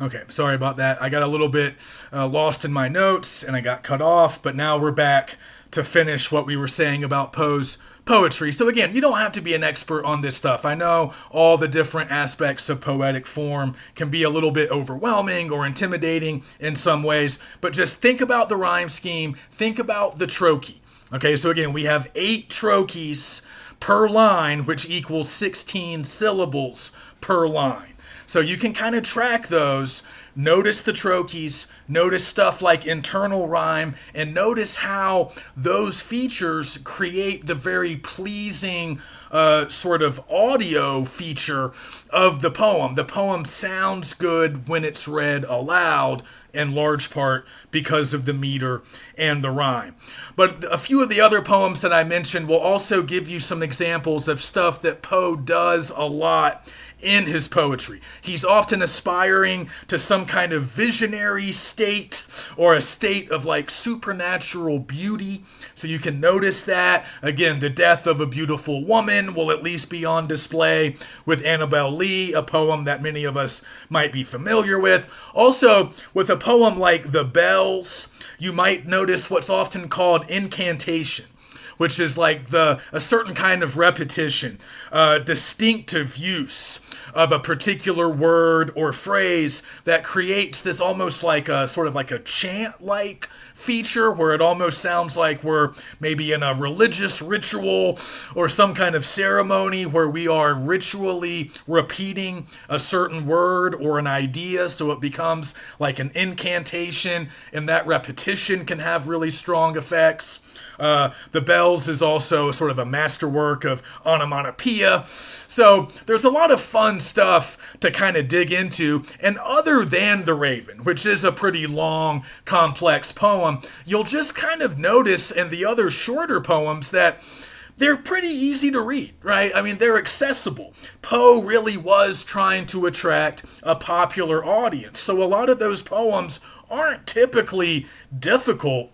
Okay, sorry about that. I got a little bit lost in my notes and I got cut off, but now we're back to finish what we were saying about Poe's poetry. So again, you don't have to be an expert on this stuff. I know all the different aspects of poetic form can be a little bit overwhelming or intimidating in some ways, but just think about the rhyme scheme, think about the trochee. Okay, so again, we have 8 trochees per line, which equals 16 syllables per line. So you can kind of track those, notice the trochees, notice stuff like internal rhyme, and notice how those features create the very pleasing sort of audio feature of the poem. The poem sounds good when it's read aloud, in large part because of the meter and the rhyme. But a few of the other poems that I mentioned will also give you some examples of stuff that Poe does a lot in his poetry. He's often aspiring to some kind of visionary state or a state of like supernatural beauty. So you can notice that. Again, the death of a beautiful woman will at least be on display with Annabel Lee, a poem that many of us might be familiar with. Also, with a poem like The Bells, you might notice what's often called incantation, which is like a certain kind of repetition, distinctive use of a particular word or phrase that creates this almost like a sort of like a chant-like feature where it almost sounds like we're maybe in a religious ritual or some kind of ceremony where we are ritually repeating a certain word or an idea, so it becomes like an incantation, and that repetition can have really strong effects. The Bells is also sort of a masterwork of onomatopoeia. So there's a lot of fun stuff to kind of dig into. And other than The Raven, which is a pretty long, complex poem, you'll just kind of notice in the other shorter poems that they're pretty easy to read, right? I mean, they're accessible. Poe really was trying to attract a popular audience. So a lot of those poems aren't typically difficult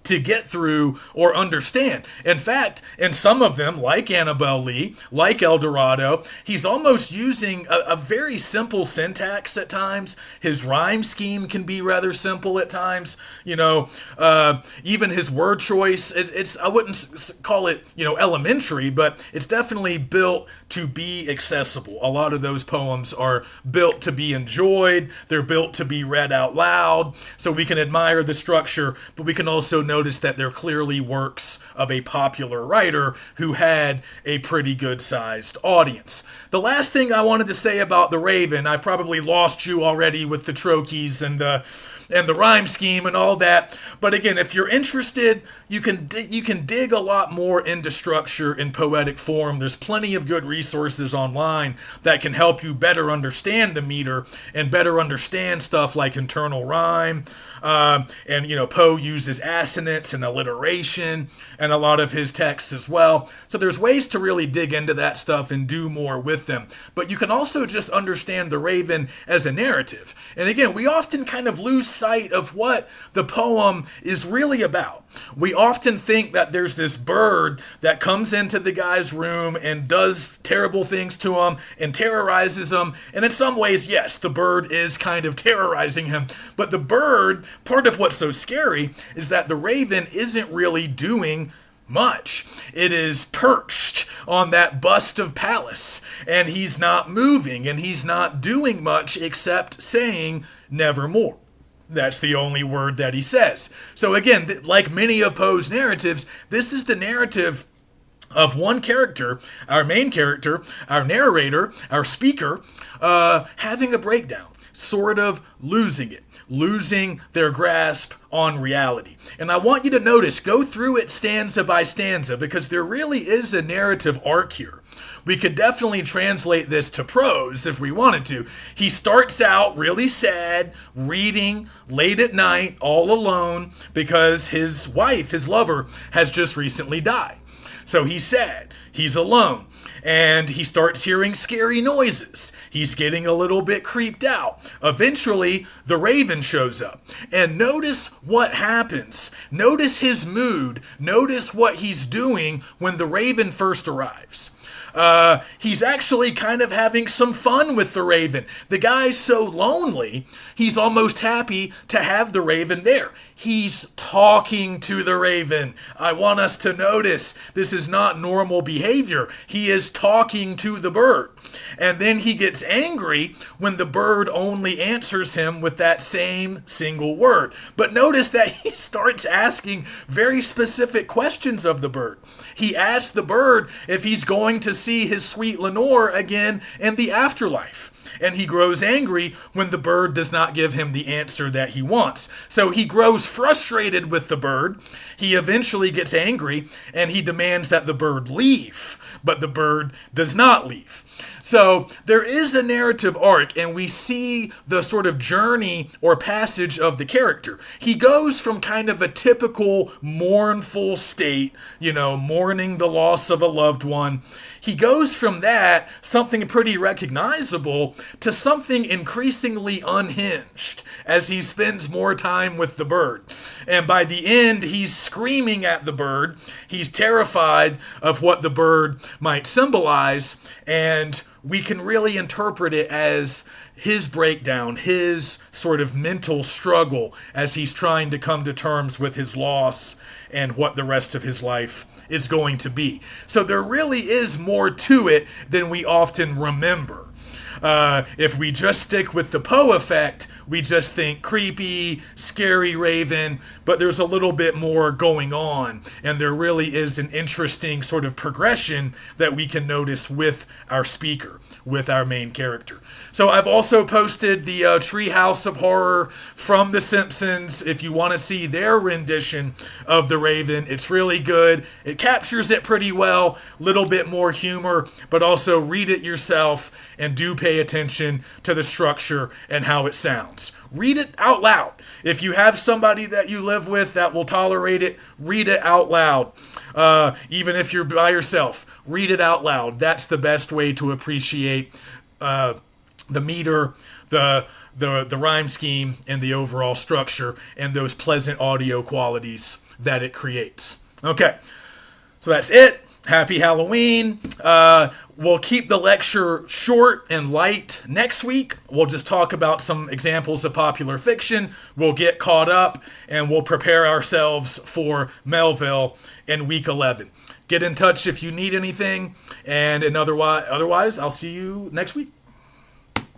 to get through or understand. In fact, in some of them, like Annabel Lee, like El Dorado, he's almost using a very simple syntax at times. His rhyme scheme can be rather simple at times. Even his word choice, I wouldn't call it, elementary, but it's definitely built to be accessible. A lot of those poems are built to be enjoyed. They're built to be read out loud. So we can admire the structure, but we can also notice that they're clearly works of a popular writer who had a pretty good-sized audience. The last thing I wanted to say about The Raven, I probably lost you already with the trochees and the rhyme scheme and all that. But again, if you're interested, you can dig a lot more into structure in poetic form. There's plenty of good resources online that can help you better understand the meter and better understand stuff like internal rhyme. Poe uses assonance and alliteration in a lot of his texts as well. So there's ways to really dig into that stuff and do more with them. But you can also just understand The Raven as a narrative. And again, we often kind of lose sight of what the poem is really about. We often think that there's this bird that comes into the guy's room and does terrible things to him and terrorizes him. And in some ways, yes, the bird is kind of terrorizing him. But the bird, part of what's so scary is that the raven isn't really doing much. It is perched on that bust of Pallas, and he's not moving, and he's not doing much except saying nevermore. That's the only word that he says. So again, like many of Poe's narratives, this is the narrative of one character, our main character, our narrator, our speaker, having a breakdown, sort of losing it, losing their grasp on reality. And I want you to notice, go through it stanza by stanza, because there really is a narrative arc here. We could definitely translate this to prose if we wanted to. He starts out really sad, reading late at night, all alone, because his wife, his lover, has just recently died. So he's sad, he's alone, and he starts hearing scary noises. He's getting a little bit creeped out. Eventually, the raven shows up. And notice what happens. Notice his mood. Notice what he's doing when the raven first arrives. He's actually kind of having some fun with the raven. The guy's so lonely, he's almost happy to have the raven there. He's talking to the raven. I want us to notice this is not normal behavior. He is talking to the bird. And then he gets angry when the bird only answers him with that same single word. But notice that he starts asking very specific questions of the bird. He asks the bird if he's going to see his sweet Lenore again in the afterlife. And he grows angry when the bird does not give him the answer that he wants. So he grows frustrated with the bird. He eventually gets angry and he demands that the bird leave, but the bird does not leave. So there is a narrative arc, and we see the sort of journey or passage of the character. He goes from kind of a typical mournful state, mourning the loss of a loved one. He goes from that, something pretty recognizable, to something increasingly unhinged as he spends more time with the bird. And by the end, he's screaming at the bird. He's terrified of what the bird might symbolize, and we can really interpret it as his breakdown, his sort of mental struggle as he's trying to come to terms with his loss and what the rest of his life is going to be. So there really is more to it than we often remember. If we just stick with the Poe effect, we just think creepy, scary raven, but there's a little bit more going on, and there really is an interesting sort of progression that we can notice with our speaker, with our main character. So I've also posted the Treehouse of Horror from The Simpsons. If you want to see their rendition of the Raven, it's really good. It captures it pretty well, little bit more humor, but also read it yourself and do pay attention to the structure and how it sounds. Read it out loud. If you have somebody that you live with that will tolerate it, read it out loud. Even if you're by yourself, read it out loud. That's the best way to appreciate the meter, the rhyme scheme, and the overall structure, and those pleasant audio qualities that it creates. Okay, so that's it. Happy Halloween. We'll keep the lecture short and light next week. We'll just talk about some examples of popular fiction. We'll get caught up, and we'll prepare ourselves for Melville in week 11. Get in touch if you need anything, and otherwise, I'll see you next week.